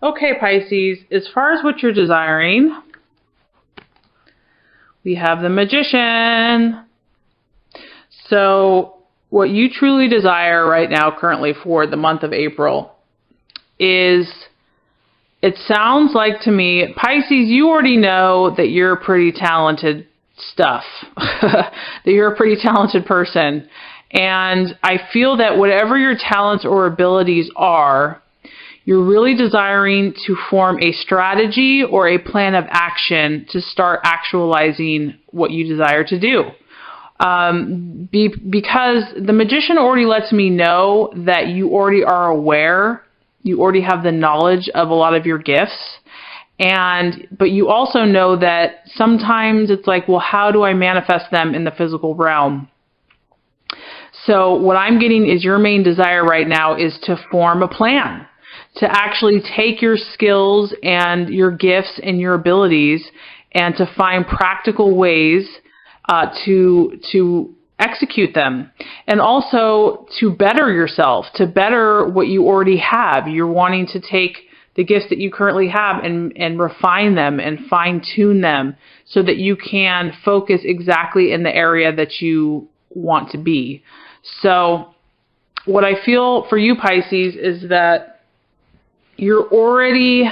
Okay, Pisces, as far as what you're desiring, we have the Magician. So what you truly desire right now currently for the month of April is, it sounds like to me, Pisces, you already know that you're pretty talented stuff, that you're a pretty talented person. And I feel that whatever your talents or abilities are, you're really desiring to form a strategy or a plan of action to start actualizing what you desire to do. Because the Magician already lets me know that you already are aware, you already have the knowledge of a lot of your gifts, but you also know that sometimes it's like, well, how do I manifest them in the physical realm? So what I'm getting is your main desire right now is to form a plan, to actually take your skills and your gifts and your abilities and to find practical ways to execute them, and also to better yourself, to better what you already have. You're wanting to take the gifts that you currently have and refine them and fine tune them so that you can focus exactly in the area that you want to be. So what I feel for you, Pisces, is that I already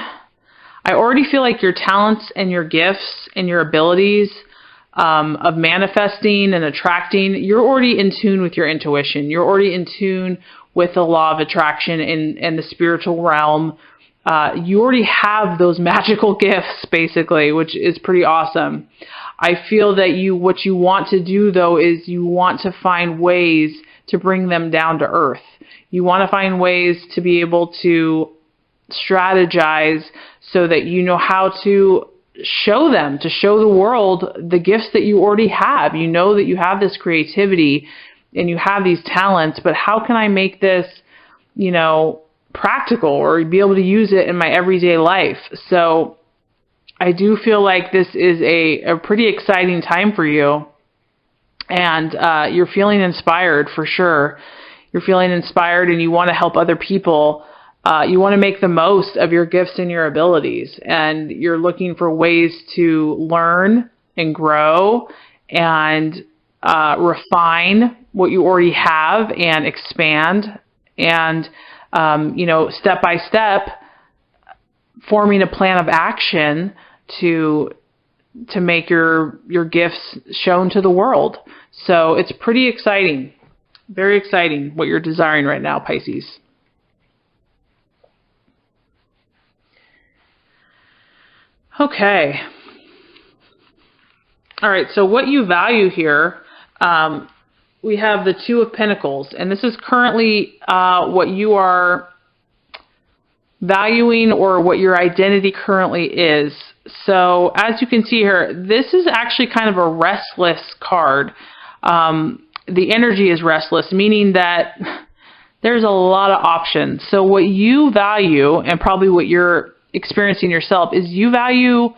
feel like your talents and your gifts and your abilities of manifesting and attracting, you're already in tune with your intuition. You're already in tune with the law of attraction and the spiritual realm. You already have those magical gifts, basically, which is pretty awesome. I feel that what you want to do, though, is you want to find ways to bring them down to earth. You want to find ways to be able to strategize so that you know how to show the world the gifts that you already have. You know that you have this creativity and you have these talents, but how can I make this, practical or be able to use it in my everyday life? So I do feel like this is a pretty exciting time for you, and you're feeling inspired for sure. You're feeling inspired and you want to help other people. You want to make the most of your gifts and your abilities, and you're looking for ways to learn and grow and refine what you already have and expand and, step by step, forming a plan of action to make your gifts shown to the world. So it's pretty exciting, very exciting what you're desiring right now, Pisces. Okay. All right, so what you value here, we have the Two of Pentacles, and this is currently what you are valuing or what your identity currently is. So as you can see here, this is actually kind of a restless card. The energy is restless, meaning that there's a lot of options. So what you value, and probably what you're experiencing yourself, is you value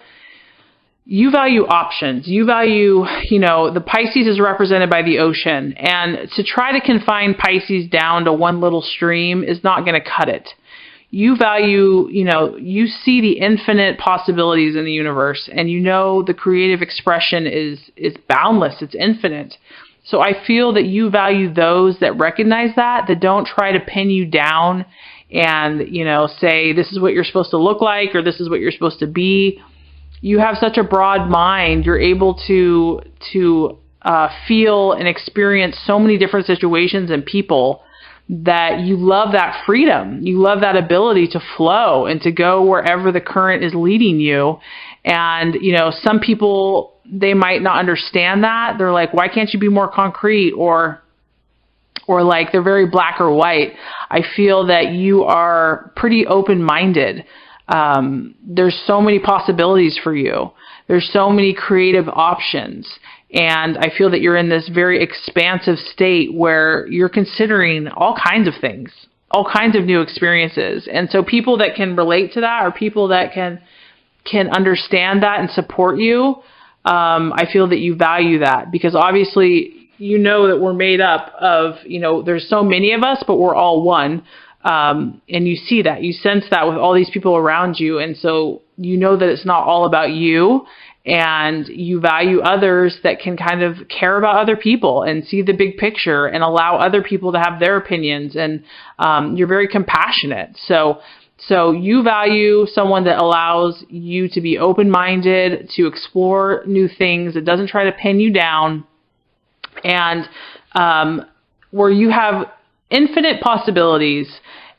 options. You value, the Pisces is represented by the ocean, and to try to confine Pisces down to one little stream is not going to cut it. You value, you see the infinite possibilities in the universe, and the creative expression is boundless, it's infinite. So I feel that you value those that recognize that don't try to pin you down and, say this is what you're supposed to look like or this is what you're supposed to be. You have such a broad mind. You're able to feel and experience so many different situations and people that you love that freedom. You love that ability to flow and to go wherever the current is leading you. And, some people, they might not understand that. They're like, why can't you be more concrete? Or like they're very black or white. I feel that you are pretty open-minded. There's so many possibilities for you. There's so many creative options. And I feel that you're in this very expansive state where you're considering all kinds of things, all kinds of new experiences. And so people that can relate to that, or people that can understand that and support you, I feel that you value that, because obviously that we're made up of, there's so many of us, but we're all one. And you see that, you sense that with all these people around you. And so you know that it's not all about you, and you value others that can kind of care about other people and see the big picture and allow other people to have their opinions. And you're very compassionate. So you value someone that allows you to be open-minded, to explore new things, that doesn't try to pin you down, and where you have infinite possibilities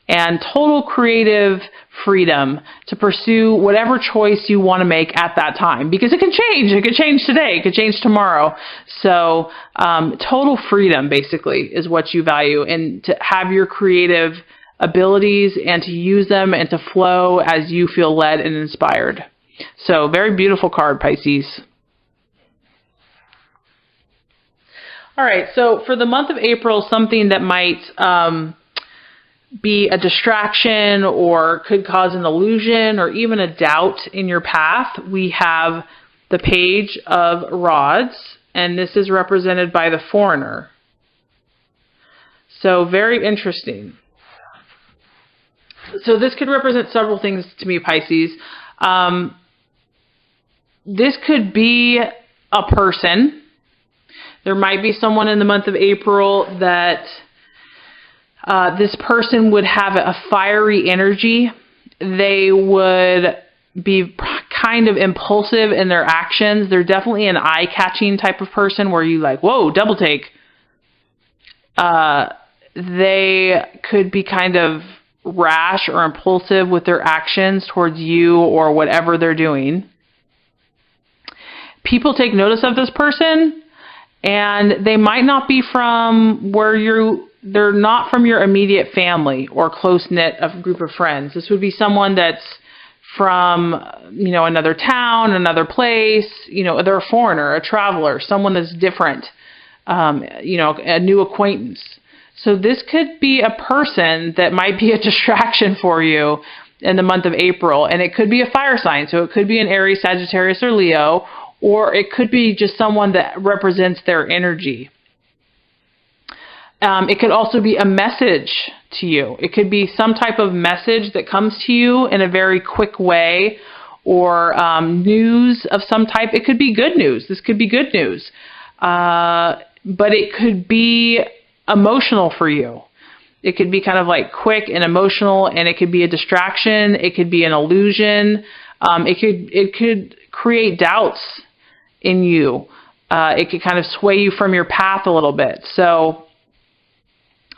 and total creative freedom to pursue whatever choice you want to make at that time, because it can change. It could change today. It could change tomorrow. So total freedom basically is what you value, and to have your creative abilities and to use them and to flow as you feel led and inspired. So very beautiful card, Pisces. All right, so for the month of April, something that might be a distraction or could cause an illusion or even a doubt in your path, we have the Page of Rods, and this is represented by the Foreigner. So very interesting. So this could represent several things to me, Pisces. This could be a person. There might be someone in the month of April that this person would have a fiery energy. They would be kind of impulsive in their actions. They're definitely an eye-catching type of person where you like, whoa, double take. They could be kind of rash or impulsive with their actions towards you or whatever they're doing. People take notice of this person, and they might not be from where they're not from your immediate family or close-knit group of friends. This would be someone that's from, another town, another place, they're a foreigner, a traveler, someone that's different, a new acquaintance. So this could be a person that might be a distraction for you in the month of April, and it could be a fire sign. So it could be an Aries, Sagittarius, or Leo, or it could be just someone that represents their energy. It could also be a message to you. It could be some type of message that comes to you in a very quick way, or news of some type. It could be good news. This could be good news. But it could be emotional for you. It could be kind of like quick and emotional, and it could be a distraction. It could be an illusion. It could create doubts in you. It could kind of sway you from your path a little bit. So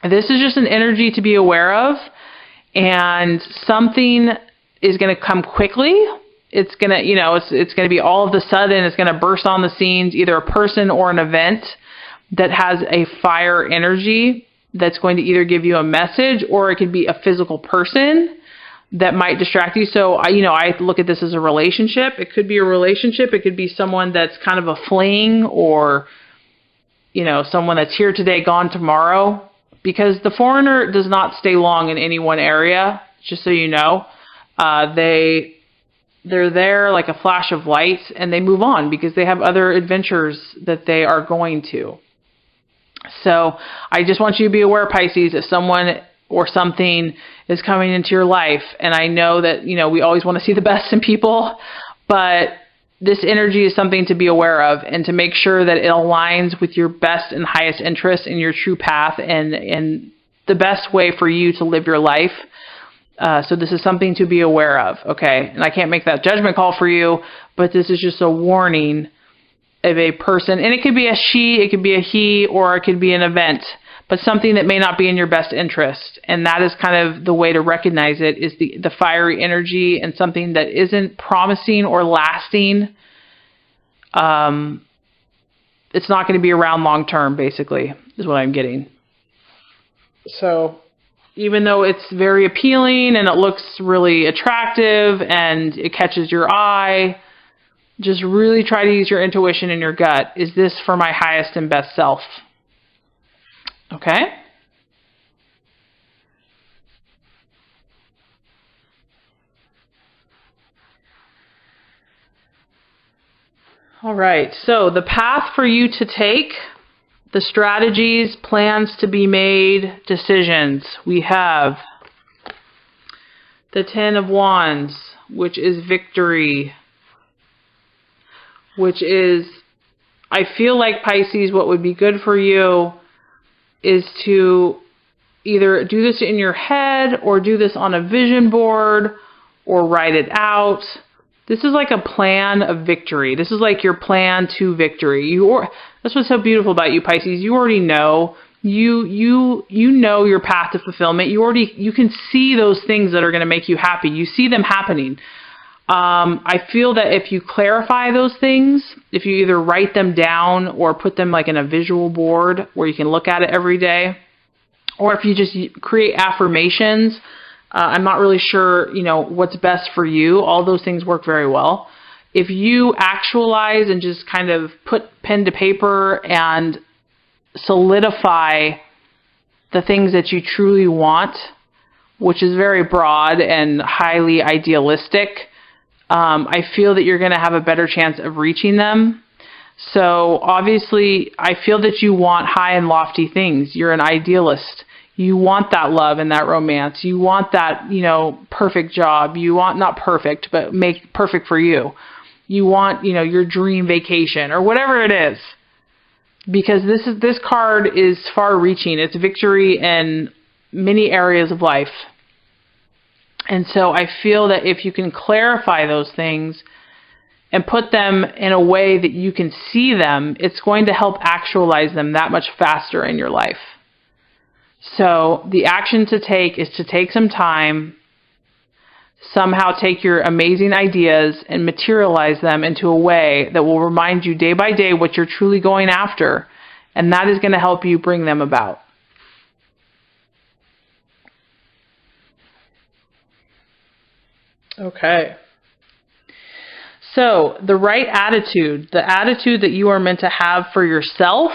this is just an energy to be aware of, and something is going to come quickly. It's going to, it's going to be all of a sudden, it's going to burst on the scenes, either a person or an event that has a fire energy that's going to either give you a message, or it could be a physical person that might distract you. So I look at this as a relationship. It could be a relationship. It could be someone that's kind of a fling, or, someone that's here today, gone tomorrow, because the Foreigner does not stay long in any one area, just so you know. They're there like a flash of light, and they move on because they have other adventures that they are going to. So I just want you to be aware, Pisces, if someone or something is coming into your life, and I know that, we always want to see the best in people, but this energy is something to be aware of, and to make sure that it aligns with your best and highest interest in your true path and the best way for you to live your life. So this is something to be aware of, okay? And I can't make that judgment call for you, but this is just a warning of a person. And it could be a she, it could be a he, or it could be an event, but something that may not be in your best interest. And that is kind of the way to recognize it, is the fiery energy, and something that isn't promising or lasting. It's not going to be around long term, basically, is what I'm getting. So even though it's very appealing and it looks really attractive and it catches your eye, just really try to use your intuition and your gut. Is this for my highest and best self? Okay? All right, so the path for you to take, the strategies, plans to be made, decisions. We have the Ten of Wands, which is victory, which is, I feel like, Pisces, what would be good for you is to either do this in your head or do this on a vision board or write it out. This is like a plan of victory. This is like your plan to victory. That's what's so beautiful about you, Pisces. You already know. You know your path to fulfillment. You can see those things that are going to make you happy. You see them happening. I feel that if you clarify those things, if you either write them down or put them like in a visual board where you can look at it every day, or if you just create affirmations, I'm not really sure, what's best for you. All those things work very well. If you actualize and just kind of put pen to paper and solidify the things that you truly want, which is very broad and highly idealistic, I feel that you're going to have a better chance of reaching them. So obviously, I feel that you want high and lofty things. You're an idealist. You want that love and that romance. You want that, perfect job. You want, not perfect, but make perfect for you. You want, your dream vacation or whatever it is. Because this card is far-reaching. It's victory in many areas of life. And so I feel that if you can clarify those things and put them in a way that you can see them, it's going to help actualize them that much faster in your life. So the action to take is to take some time, somehow take your amazing ideas and materialize them into a way that will remind you day by day what you're truly going after, and that is going to help you bring them about. Okay. So the right attitude, the attitude that you are meant to have for yourself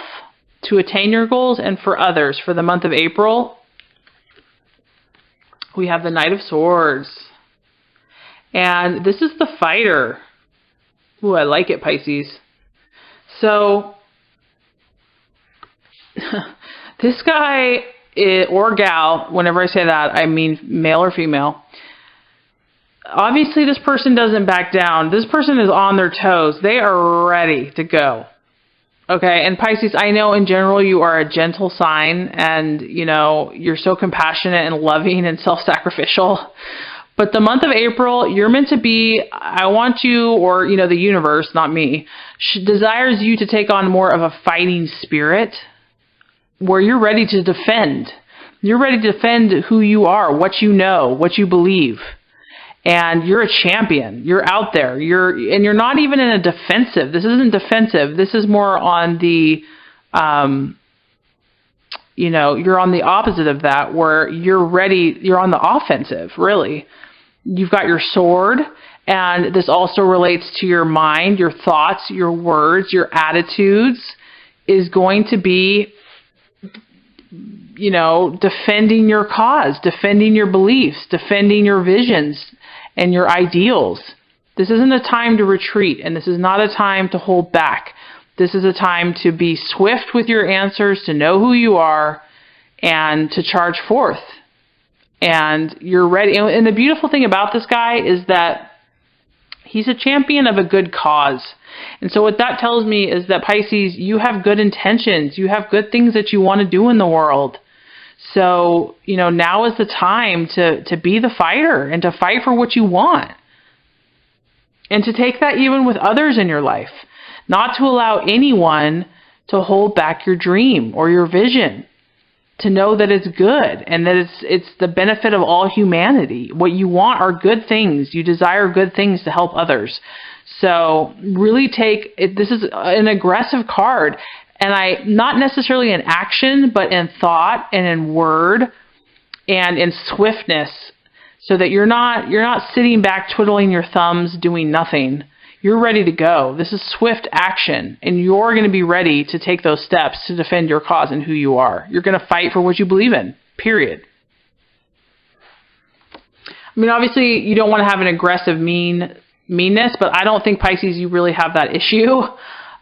to attain your goals and for others for the month of April, we have the Knight of Swords. And this is the fighter. Ooh, I like it, Pisces. So this guy or gal, whenever I say that, I mean male or female. Obviously, this person doesn't back down. This person is on their toes. They are ready to go. Okay, and Pisces, I know in general you are a gentle sign and, you're so compassionate and loving and self-sacrificial. But the month of April, you're meant to be, I want you, or, the universe, not me, desires you to take on more of a fighting spirit where you're ready to defend. You're ready to defend who you are, what you know, what you believe. And you're a champion. You're out there. You're not even in a defensive. This isn't defensive. This is more on the, you're on the opposite of that, where you're ready. You're on the offensive, really. You've got your sword, and this also relates to your mind, your thoughts, your words, your attitudes is going to be, defending your cause, defending your beliefs, defending your visions and your ideals. This isn't a time to retreat, and this is not a time to hold back. This is a time to be swift with your answers, to know who you are, and to charge forth. And you're ready. And the beautiful thing about this guy is that he's a champion of a good cause. And so what that tells me is that, Pisces, you have good intentions. You have good things that you want to do in the world. So, now is the time to be the fighter and to fight for what you want. And to take that even with others in your life. Not to allow anyone to hold back your dream or your vision. To know that it's good and that it's the benefit of all humanity. What you want are good things. You desire good things to help others. So really take it. This is an aggressive card. And not necessarily in action, but in thought and in word and in swiftness, so that you're not sitting back twiddling your thumbs doing nothing. You're ready to go. This is swift action, and you're going to be ready to take those steps to defend your cause and who you are. You're going to fight for what you believe in, period. I mean, obviously, you don't want to have an aggressive meanness, but I don't think, Pisces, you really have that issue.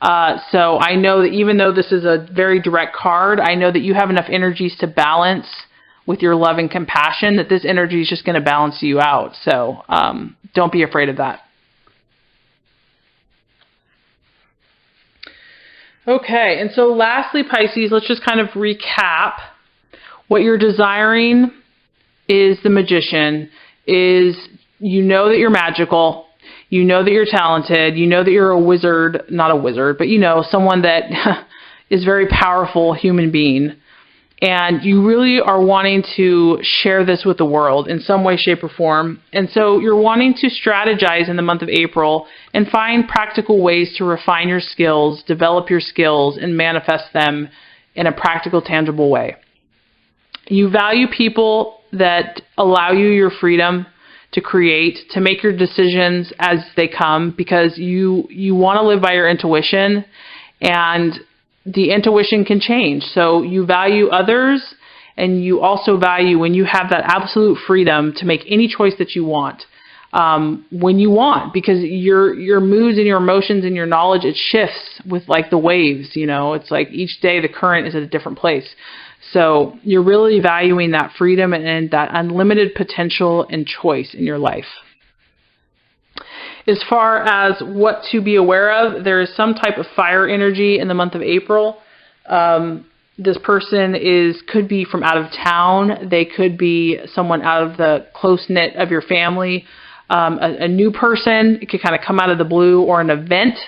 So I know that even though this is a very direct card, I know that you have enough energies to balance with your love and compassion, that this energy is just going to balance you out. So don't be afraid of that. Okay, and so lastly, Pisces, let's just kind of recap. What you're desiring is the Magician, is you know that you're magical, you know that you're talented, you know that you're a wizard, not a wizard, but you know, someone that is very powerful human being. And you really are wanting to share this with the world in some way, shape, or form. And so you're wanting to strategize in the month of April and find practical ways to refine your skills, develop your skills, and manifest them in a practical, tangible way. You value people that allow you your freedom to create, to make your decisions as they come, because you want to live by your intuition, and the intuition can change. So you value others, and you also value when you have that absolute freedom to make any choice that you want, when you want, because your moods and your emotions and your knowledge, it shifts with like the waves, you know, it's like each day the current is at a different place. So you're really valuing that freedom and that unlimited potential and choice in your life. As far as what to be aware of, there is some type of fire energy in the month of April. This person could be from out of town. They could be someone out of the close-knit of your family. A new person. It could kind of come out of the blue, or an event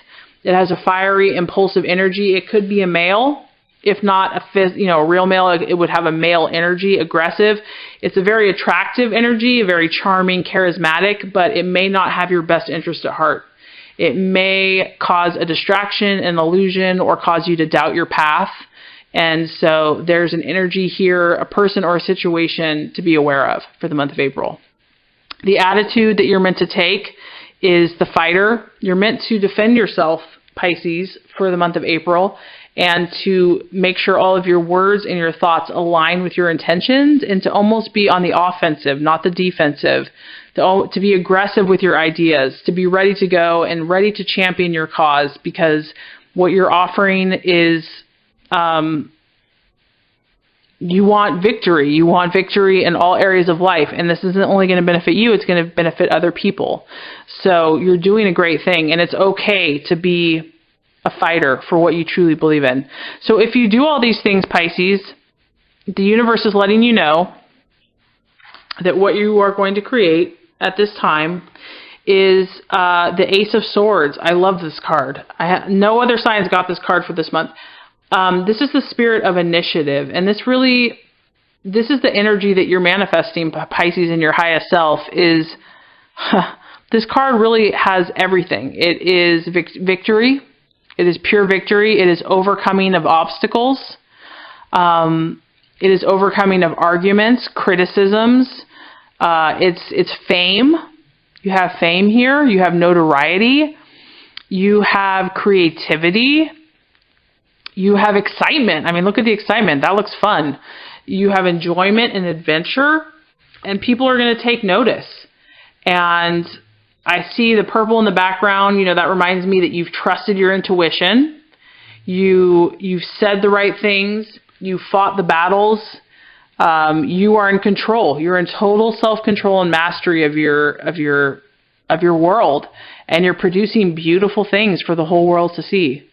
that has a fiery, impulsive energy. It could be a male. If not a real male, it would have a male energy, aggressive. It's a very attractive energy, very charming, charismatic, but it may not have your best interest at heart. It may cause a distraction, an illusion, or cause you to doubt your path. And so there's an energy here, a person or a situation to be aware of for the month of April. The attitude that you're meant to take is the fighter. You're meant to defend yourself, Pisces, for the month of April, and to make sure all of your words and your thoughts align with your intentions, and to almost be on the offensive, not the defensive, to be aggressive with your ideas, to be ready to go and ready to champion your cause, because what you're offering is you want victory. You want victory in all areas of life, and this isn't only going to benefit you, it's going to benefit other people. So you're doing a great thing, and it's okay to be a fighter for what you truly believe in. So if you do all these things, Pisces, the universe is letting you know that what you are going to create at this time is the Ace of Swords. I love this card. No other signs got this card for this month. This is the spirit of initiative, and this is the energy that you're manifesting, Pisces, in your highest self. This card really has everything. It is victory. It is pure victory. It is overcoming of obstacles. It is overcoming of arguments, criticisms. It's fame. You have fame here. You have notoriety. You have creativity. You have excitement. I mean, look at the excitement. That looks fun. You have enjoyment and adventure, and people are going to take notice. And I see the purple in the background. You know, that reminds me that you've trusted your intuition. You've said the right things. You fought the battles. You are in control. You're in total self-control and mastery of your world, and you're producing beautiful things for the whole world to see.